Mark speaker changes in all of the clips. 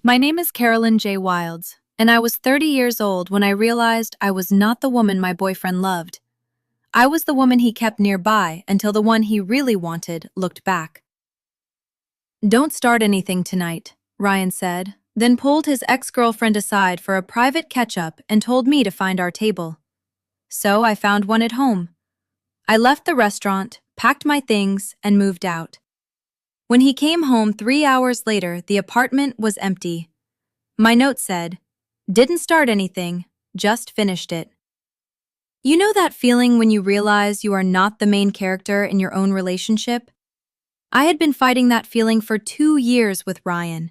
Speaker 1: My name is Carolyn J. Wilds, and I was 30 years old when I realized I was not the woman my boyfriend loved. I was the woman he kept nearby until the one he really wanted looked back. "Don't start anything tonight," Ryan said, then pulled his ex-girlfriend aside for a private catch-up and told me to find our table. So I found one at home. I left the restaurant, packed my things, and moved out. When he came home 3 hours later, the apartment was empty. My note said, "Didn't start anything, just finished it." You know that feeling when you realize you are not the main character in your own relationship? I had been fighting that feeling for 2 years with Ryan.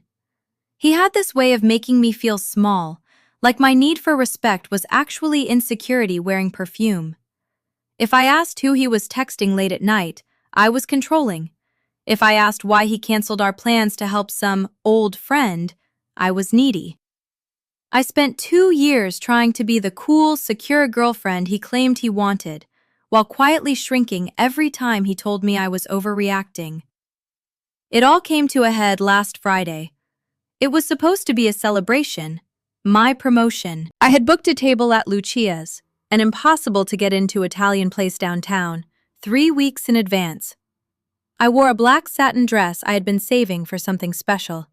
Speaker 1: He had this way of making me feel small, like my need for respect was actually insecurity wearing perfume. If I asked who he was texting late at night, I was controlling. If I asked why he canceled our plans to help some old friend, I was needy. I spent 2 years trying to be the cool, secure girlfriend he claimed he wanted, while quietly shrinking every time he told me I was overreacting. It all came to a head last Friday. It was supposed to be a celebration, my promotion. I had booked a table at Lucia's, an impossible-to-get-into Italian place downtown, 3 weeks in advance. I wore a black satin dress I had been saving for something special.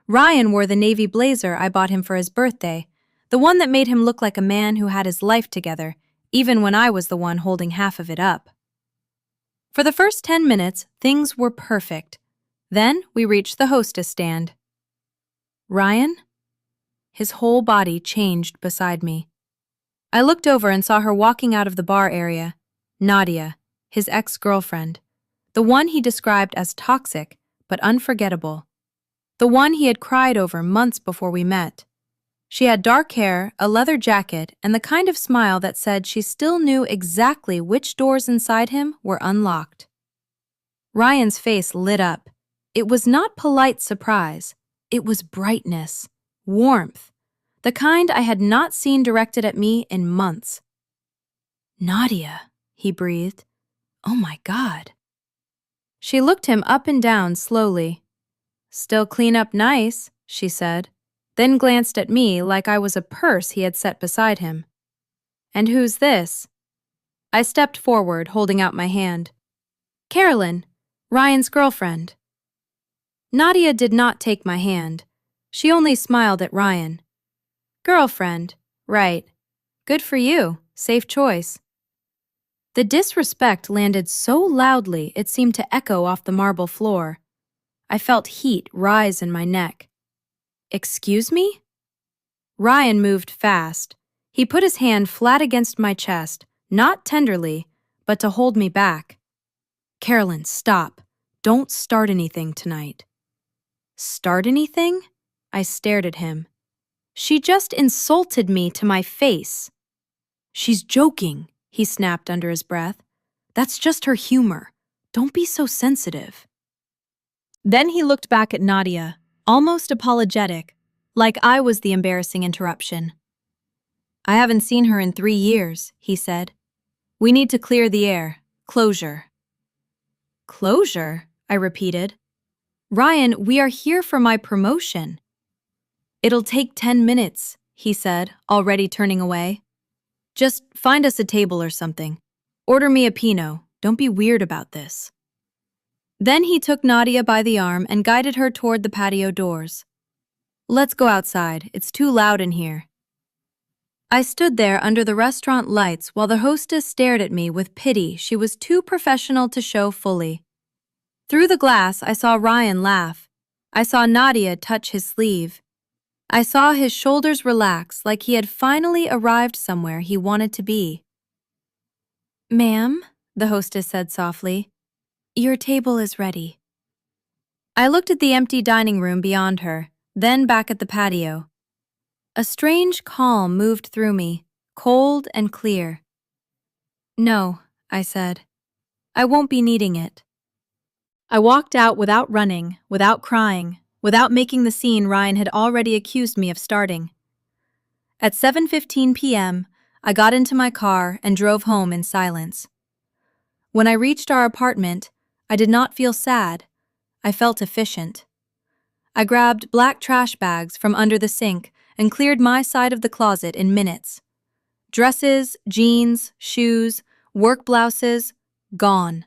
Speaker 1: Ryan wore the navy blazer I bought him for his birthday, the one that made him look like a man who had his life together, even when I was the one holding half of it up. For the first 10 minutes, things were perfect. Then we reached the hostess stand. "Ryan?" His whole body changed beside me. I looked over and saw her walking out of the bar area. Nadia, his ex-girlfriend. The one he described as toxic, but unforgettable. The one he had cried over months before we met. She had dark hair, a leather jacket, and the kind of smile that said she still knew exactly which doors inside him were unlocked. Ryan's face lit up. It was not polite surprise. It was brightness, warmth, the kind I had not seen directed at me in months. "Nadia," he breathed. "Oh my God." She looked him up and down slowly. "Still clean up nice," she said, then glanced at me like I was a purse he had set beside him. "And who's this?" I stepped forward, holding out my hand. "Carolyn, Ryan's girlfriend." Nadia did not take my hand. She only smiled at Ryan. "Girlfriend, right. Good for you. Safe choice." The disrespect landed so loudly it seemed to echo off the marble floor. I felt heat rise in my neck. "Excuse me?" Ryan moved fast. He put his hand flat against my chest, not tenderly, but to hold me back. "Carolyn, stop. Don't start anything tonight." "Start anything?" I stared at him. "She just insulted me to my face." "She's joking," he snapped under his breath. "That's just her humor. Don't be so sensitive." Then he looked back at Nadia, almost apologetic, like I was the embarrassing interruption. "I haven't seen her in 3 years," he said. "We need to clear the air. Closure." "Closure?" I repeated. "Ryan, we are here for my promotion." "It'll take 10 minutes," he said, already turning away. "Just find us a table or something. Order me a Pinot. Don't be weird about this." Then he took Nadia by the arm and guided her toward the patio doors. "Let's go outside. It's too loud in here." I stood there under the restaurant lights while the hostess stared at me with pity she was too professional to show fully. Through the glass, I saw Ryan laugh. I saw Nadia touch his sleeve. I saw his shoulders relax like he had finally arrived somewhere he wanted to be. "Ma'am," the hostess said softly, "your table is ready." I looked at the empty dining room beyond her, then back at the patio. A strange calm moved through me, cold and clear. "No," I said. "I won't be needing it." I walked out without running, without crying, without making the scene Ryan had already accused me of starting. At 7:15 p.m., I got into my car and drove home in silence. When I reached our apartment, I did not feel sad. I felt efficient. I grabbed black trash bags from under the sink and cleared my side of the closet in minutes. Dresses, jeans, shoes, work blouses, gone.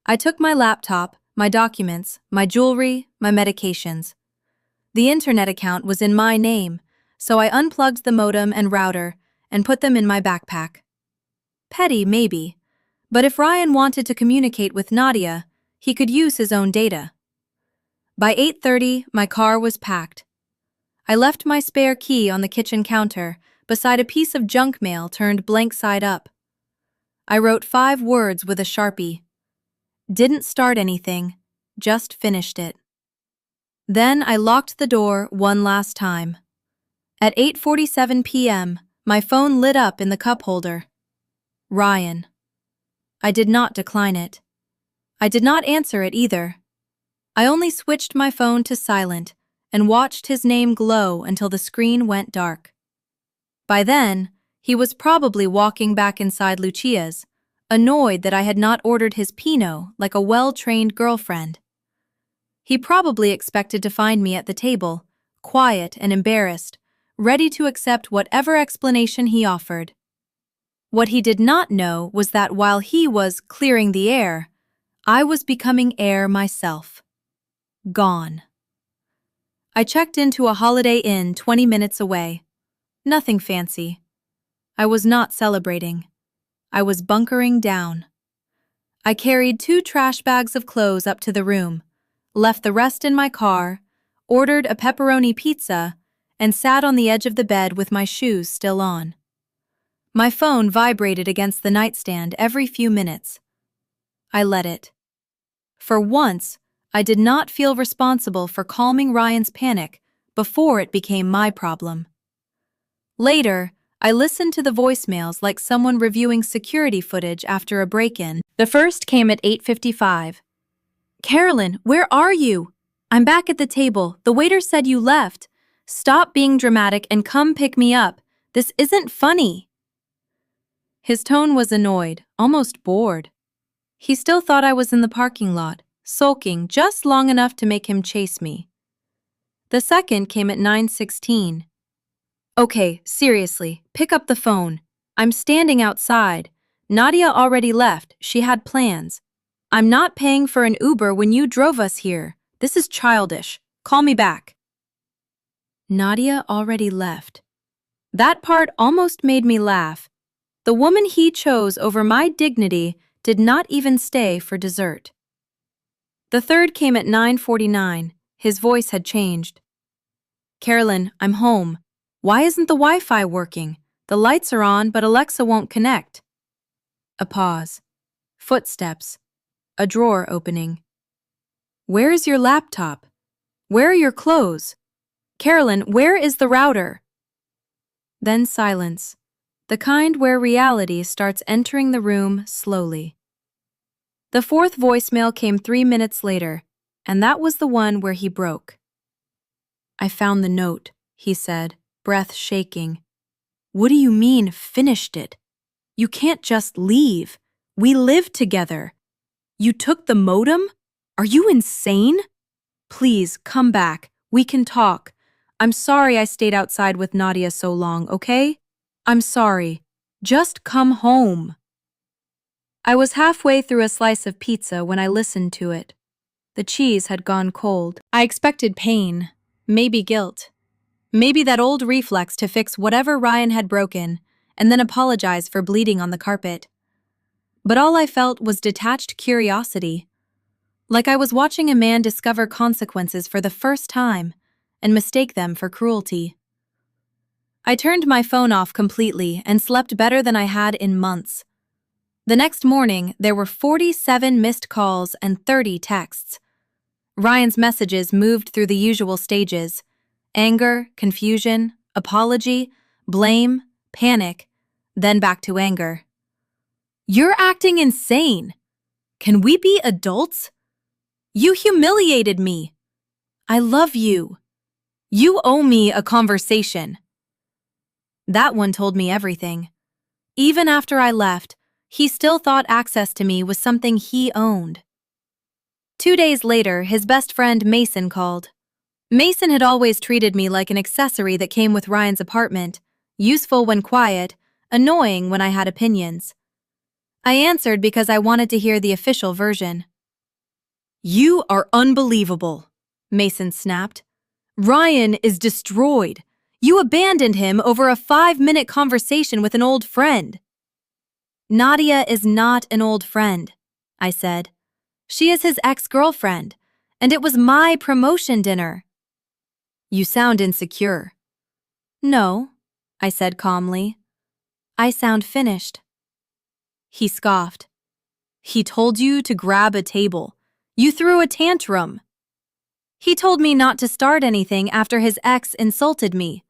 Speaker 1: I took my laptop, my documents, my jewelry, my medications. The internet account was in my name, so I unplugged the modem and router and put them in my backpack. Petty, maybe, but if Ryan wanted to communicate with Nadia, he could use his own data. By 8:30, my car was packed. I left my spare key on the kitchen counter beside a piece of junk mail turned blank side up. I wrote 5 words with a Sharpie. Didn't start anything, just finished it. Then I locked the door one last time. At 8:47 p.m., my phone lit up in the cup holder. Ryan. I did not decline it. I did not answer it either. I only switched my phone to silent and watched his name glow until the screen went dark. By then, he was probably walking back inside Lucia's, annoyed that I had not ordered his Pinot like a well-trained girlfriend. He probably expected to find me at the table, quiet and embarrassed, ready to accept whatever explanation he offered. What he did not know was that while he was clearing the air, I was becoming air myself. Gone. I checked into a Holiday Inn 20 minutes away. Nothing fancy. I was not celebrating. I was bunkering down. I carried 2 trash bags of clothes up to the room, left the rest in my car, ordered a pepperoni pizza, and sat on the edge of the bed with my shoes still on. My phone vibrated against the nightstand every few minutes. I let it. For once, I did not feel responsible for calming Ryan's panic before it became my problem. Later, I listened to the voicemails like someone reviewing security footage after a break-in. The first came at 8:55. Carolyn, where are you? I'm back at the table. The waiter said you left. Stop being dramatic and come pick me up. This isn't funny. His tone was annoyed, almost bored. He still thought I was in the parking lot, sulking just long enough to make him chase me. The second came at 9:16. Okay, seriously, pick up the phone. I'm standing outside. Nadia already left. She had plans. I'm not paying for an Uber when you drove us here. This is childish. Call me back. Nadia already left. That part almost made me laugh. The woman he chose over my dignity did not even stay for dessert. The third came at 9:49. His voice had changed. Carolyn, I'm home. Why isn't the Wi-Fi working? The lights are on, but Alexa won't connect. A pause. Footsteps. A drawer opening. Where is your laptop? Where are your clothes? Carolyn, where is the router? Then silence. The kind where reality starts entering the room slowly. The fourth voicemail came 3 minutes later, and that was the one where he broke. I found the note, he said, breath shaking. What do you mean, finished it? You can't just leave. We live together. You took the modem? Are you insane? Please, come back. We can talk. I'm sorry I stayed outside with Nadia so long, okay? I'm sorry. Just come home. I was halfway through a slice of pizza when I listened to it. The cheese had gone cold. I expected pain, maybe guilt. Maybe that old reflex to fix whatever Ryan had broken and then apologize for bleeding on the carpet. But all I felt was detached curiosity, like I was watching a man discover consequences for the first time and mistake them for cruelty. I turned my phone off completely and slept better than I had in months. The next morning, there were 47 missed calls and 30 texts. Ryan's messages moved through the usual stages: anger, confusion, apology, blame, panic, then back to anger. You're acting insane. Can we be adults? You humiliated me. I love you. You owe me a conversation. That one told me everything. Even after I left, he still thought access to me was something he owned. 2 days later, his best friend Mason called. Mason had always treated me like an accessory that came with Ryan's apartment, useful when quiet, annoying when I had opinions. I answered because I wanted to hear the official version. "You are unbelievable," Mason snapped. "Ryan is destroyed. You abandoned him over a 5-minute conversation with an old friend." "Nadia is not an old friend," I said. "She is his ex-girlfriend, and it was my promotion dinner." "You sound insecure." "No," I said calmly. "I sound finished." He scoffed. "He told you to grab a table. You threw a tantrum." "He told me not to start anything after his ex insulted me.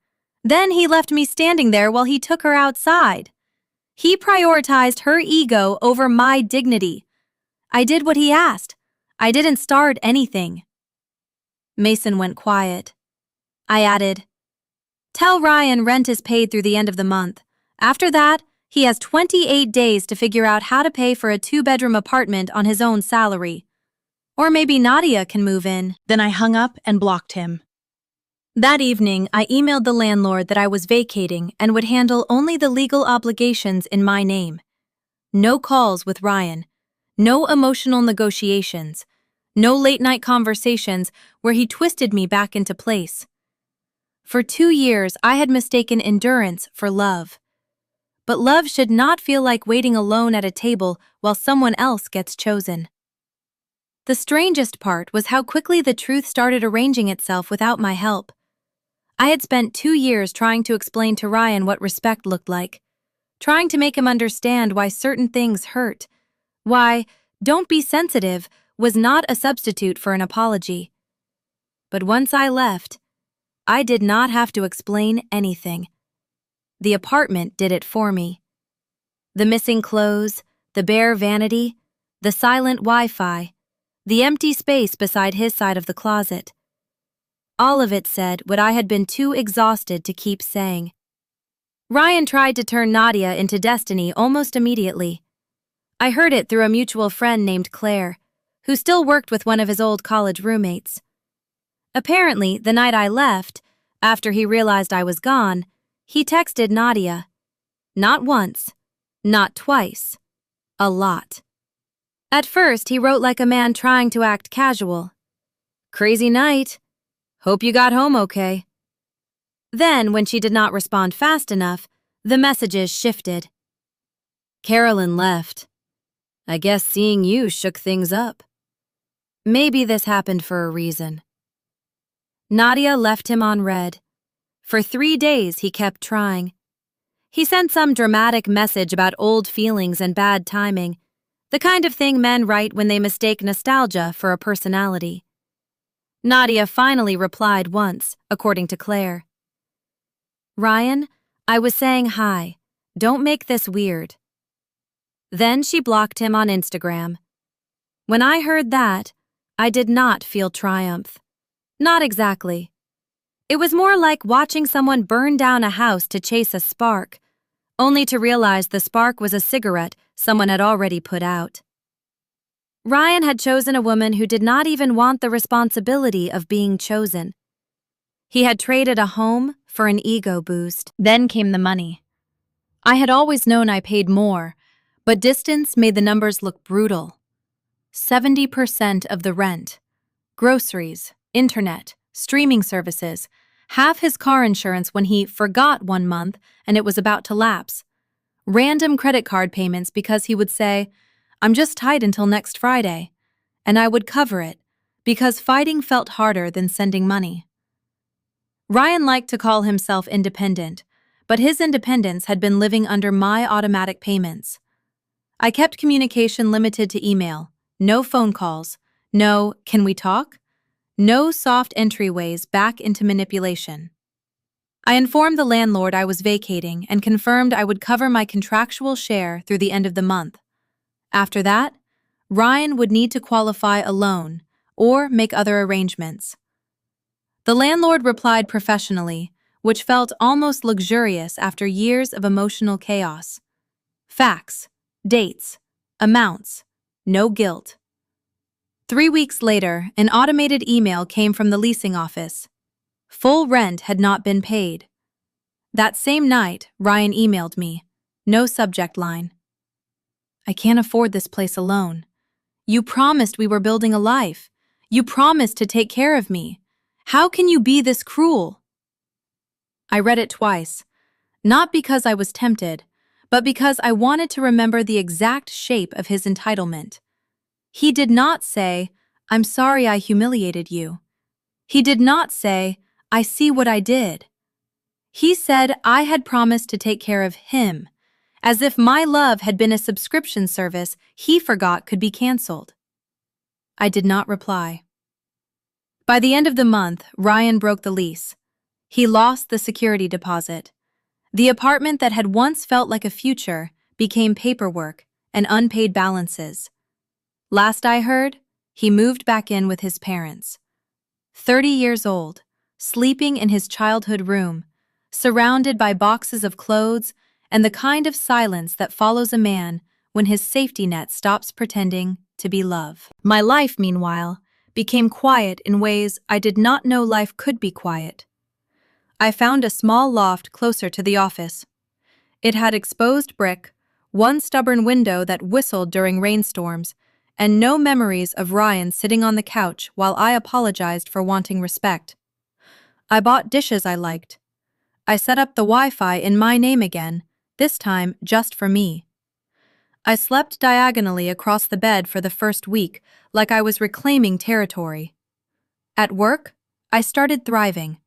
Speaker 1: Then he left me standing there while he took her outside. He prioritized her ego over my dignity. I did what he asked. I didn't start anything." Mason went quiet. I added, "Tell Ryan rent is paid through the end of the month. After that, he has 28 days to figure out how to pay for a 2-bedroom apartment on his own salary. Or maybe Nadia can move in." Then I hung up and blocked him. That evening, I emailed the landlord that I was vacating and would handle only the legal obligations in my name. No calls with Ryan. No emotional negotiations. No late-night conversations where he twisted me back into place. For 2 years, I had mistaken endurance for love. But love should not feel like waiting alone at a table while someone else gets chosen. The strangest part was how quickly the truth started arranging itself without my help. I had spent 2 years trying to explain to Ryan what respect looked like, trying to make him understand why certain things hurt, why "don't be sensitive" was not a substitute for an apology. But once I left, I did not have to explain anything. The apartment did it for me. The missing clothes, the bare vanity, the silent Wi-Fi, the empty space beside his side of the closet. All of it said what I had been too exhausted to keep saying. Ryan tried to turn Nadia into destiny almost immediately. I heard it through a mutual friend named Claire, who still worked with one of his old college roommates. Apparently, the night I left, after he realized I was gone, he texted Nadia. Not once, not twice, a lot. At first, he wrote like a man trying to act casual. "Crazy night. Hope you got home okay." Then, when she did not respond fast enough, the messages shifted. "Carolyn left. I guess seeing you shook things up. Maybe this happened for a reason." Nadia left him on red. For 3 days, he kept trying. He sent some dramatic message about old feelings and bad timing, the kind of thing men write when they mistake nostalgia for a personality. Nadia finally replied once, according to Claire. "Ryan, I was saying hi. Don't make this weird." Then she blocked him on Instagram. When I heard that, I did not feel triumph. Not exactly. It was more like watching someone burn down a house to chase a spark, only to realize the spark was a cigarette someone had already put out. Ryan had chosen a woman who did not even want the responsibility of being chosen. He had traded a home for an ego boost. Then came the money. I had always known I paid more, but distance made the numbers look brutal. 70% of the rent, groceries, internet, streaming services, half his car insurance when he forgot one month and it was about to lapse, random credit card payments because he would say, "I'm just tight until next Friday," and I would cover it because fighting felt harder than sending money. Ryan liked to call himself independent, but his independence had been living under my automatic payments. I kept communication limited to email, no phone calls, no "can we talk?" No soft entryways back into manipulation. I informed the landlord I was vacating and confirmed I would cover my contractual share through the end of the month. After that, Ryan would need to qualify a loan or make other arrangements. The landlord replied professionally, which felt almost luxurious after years of emotional chaos. Facts, dates, amounts, no guilt. 3 weeks later, an automated email came from the leasing office. Full rent had not been paid. That same night, Ryan emailed me. No subject line. I can't afford this place alone. You promised we were building a life. You promised to take care of me. How can you be this cruel? I read it twice, not because I was tempted, but because I wanted to remember the exact shape of his entitlement. He did not say, "I'm sorry I humiliated you." He did not say, "I see what I did." He said I had promised to take care of him, as if my love had been a subscription service he forgot could be canceled. I did not reply. By the end of the month, Ryan broke the lease. He lost the security deposit. The apartment that had once felt like a future became paperwork and unpaid balances. Last I heard, he moved back in with his parents. 30 years old, sleeping in his childhood room, surrounded by boxes of clothes and the kind of silence that follows a man when his safety net stops pretending to be love. My life, meanwhile, became quiet in ways I did not know life could be quiet. I found a small loft closer to the office. It had exposed brick, one stubborn window that whistled during rainstorms, and no memories of Ryan sitting on the couch while I apologized for wanting respect. I bought dishes I liked. I set up the Wi-Fi in my name again, this time just for me. I slept diagonally across the bed for the first week, like I was reclaiming territory. At work, I started thriving.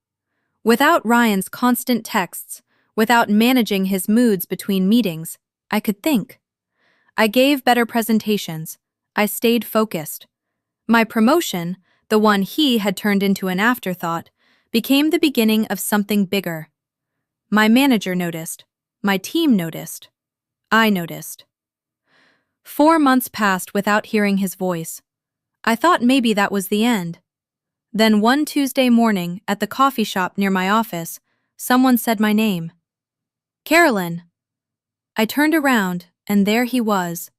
Speaker 1: Without Ryan's constant texts, without managing his moods between meetings, I could think. I gave better presentations. I stayed focused. My promotion, the one he had turned into an afterthought, became the beginning of something bigger. My manager noticed. My team noticed. I noticed. 4 months passed without hearing his voice. I thought maybe that was the end. Then one Tuesday morning, at the coffee shop near my office, someone said my name. "Carolyn." I turned around, and there he was.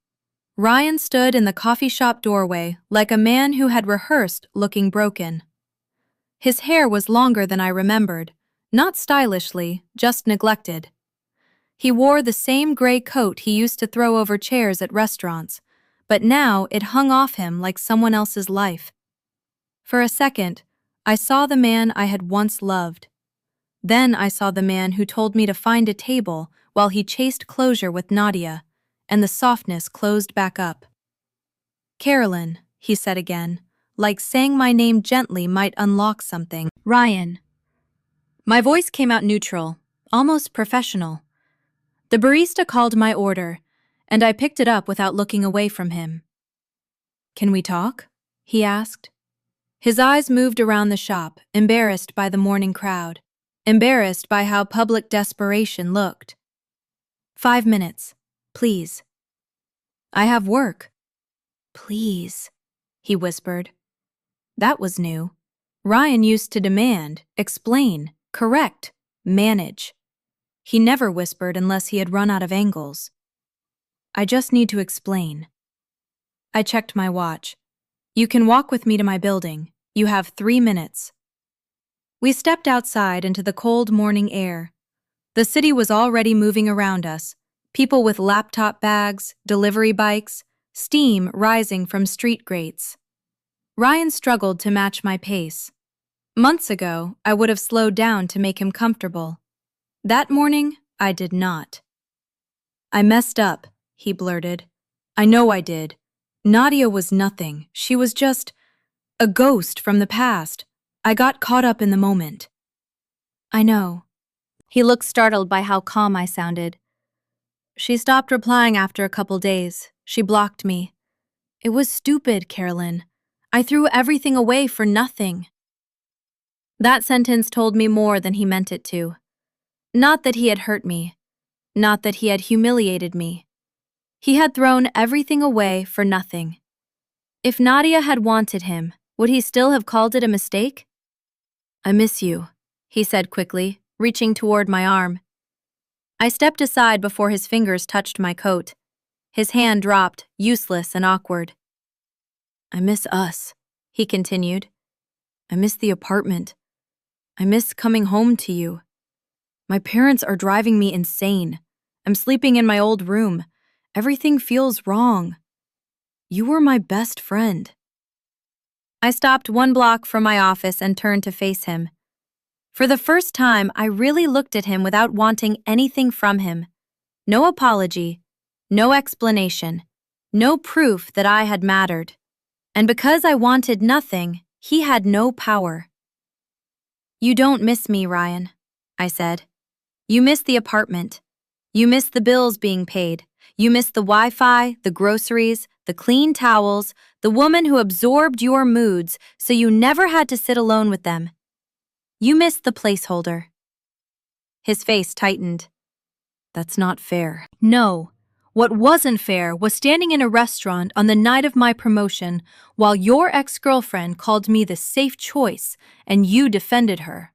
Speaker 1: Ryan stood in the coffee shop doorway like a man who had rehearsed looking broken. His hair was longer than I remembered, not stylishly, just neglected. He wore the same gray coat he used to throw over chairs at restaurants, but now it hung off him like someone else's life. For a second, I saw the man I had once loved. Then I saw the man who told me to find a table while he chased closure with Nadia, and the softness closed back up. "Carolyn," he said again, like saying my name gently might unlock something. "Ryan." My voice came out neutral, almost professional. The barista called my order, and I picked it up without looking away from him. "Can we talk?" he asked. His eyes moved around the shop, embarrassed by the morning crowd, embarrassed by how public desperation looked. "5 minutes, please." "I have work." "Please," he whispered. That was new. Ryan used to demand, explain, correct, manage. He never whispered unless he had run out of angles. "I just need to explain." I checked my watch. "You can walk with me to my building. You have 3 minutes." We stepped outside into the cold morning air. The city was already moving around us, people with laptop bags, delivery bikes, steam rising from street grates. Ryan struggled to match my pace. Months ago, I would have slowed down to make him comfortable. That morning, I did not. "I messed up," he blurted. "I know I did. Nadia was nothing. She was just a ghost from the past. I got caught up in the moment." "I know." He looked startled by how calm I sounded. "She stopped replying after a couple days. She blocked me. It was stupid, Carolyn. I threw everything away for nothing." That sentence told me more than he meant it to. Not that he had hurt me. Not that he had humiliated me. He had thrown everything away for nothing. If Nadia had wanted him, would he still have called it a mistake? "I miss you," he said quickly, reaching toward my arm. I stepped aside before his fingers touched my coat. His hand dropped, useless and awkward. I miss us, he continued. I miss the apartment. I miss coming home to you. My parents are driving me insane. I'm sleeping in my old room. Everything feels wrong. You were my best friend. I stopped 1 block from my office and turned to face him. For the first time, I really looked at him without wanting anything from him. No apology, no explanation, no proof that I had mattered. And because I wanted nothing, he had no power. You don't miss me, Ryan, I said. You miss the apartment. You miss the bills being paid. You miss the Wi-Fi, the groceries, the clean towels, the woman who absorbed your moods so you never had to sit alone with them. You miss the placeholder. His face tightened. That's not fair. No. What wasn't fair was standing in a restaurant on the night of my promotion while your ex-girlfriend called me the safe choice and you defended her.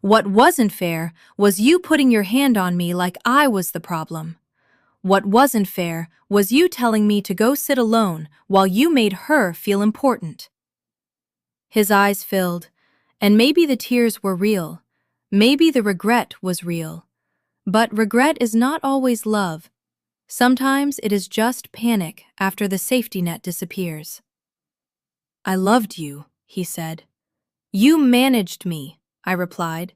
Speaker 1: What wasn't fair was you putting your hand on me like I was the problem. What wasn't fair was you telling me to go sit alone while you made her feel important. His eyes filled, and maybe the tears were real. Maybe the regret was real. But regret is not always love. Sometimes it is just panic after the safety net disappears. I loved you, he said. You managed me, I replied.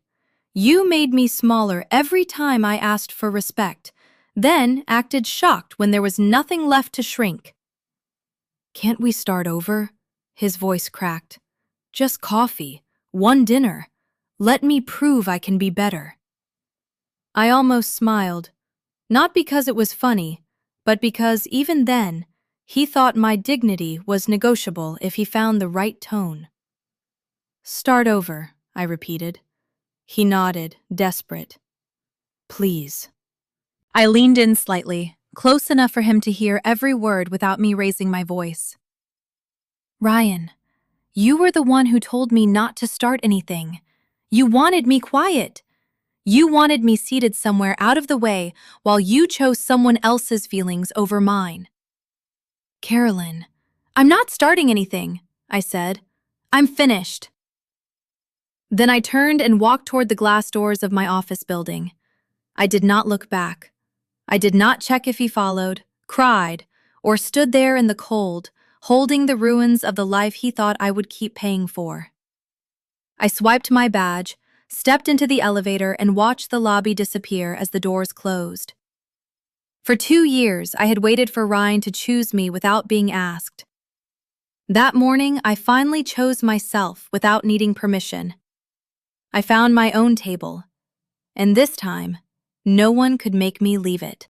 Speaker 1: You made me smaller every time I asked for respect, then acted shocked when there was nothing left to shrink. Can't we start over? His voice cracked. Just coffee, one dinner. Let me prove I can be better. I almost smiled, not because it was funny, but because even then, he thought my dignity was negotiable if he found the right tone. Start over, I repeated. He nodded, desperate. Please. I leaned in slightly, close enough for him to hear every word without me raising my voice. Ryan, you were the one who told me not to start anything. You wanted me quiet. You wanted me seated somewhere out of the way while you chose someone else's feelings over mine. Carolyn, I'm not starting anything, I said. I'm finished. Then I turned and walked toward the glass doors of my office building. I did not look back. I did not check if he followed, cried, or stood there in the cold, holding the ruins of the life he thought I would keep paying for. I swiped my badge, stepped into the elevator, and watched the lobby disappear as the doors closed. For 2 years, I had waited for Ryan to choose me without being asked. That morning, I finally chose myself without needing permission. I found my own table, and this time, no one could make me leave it.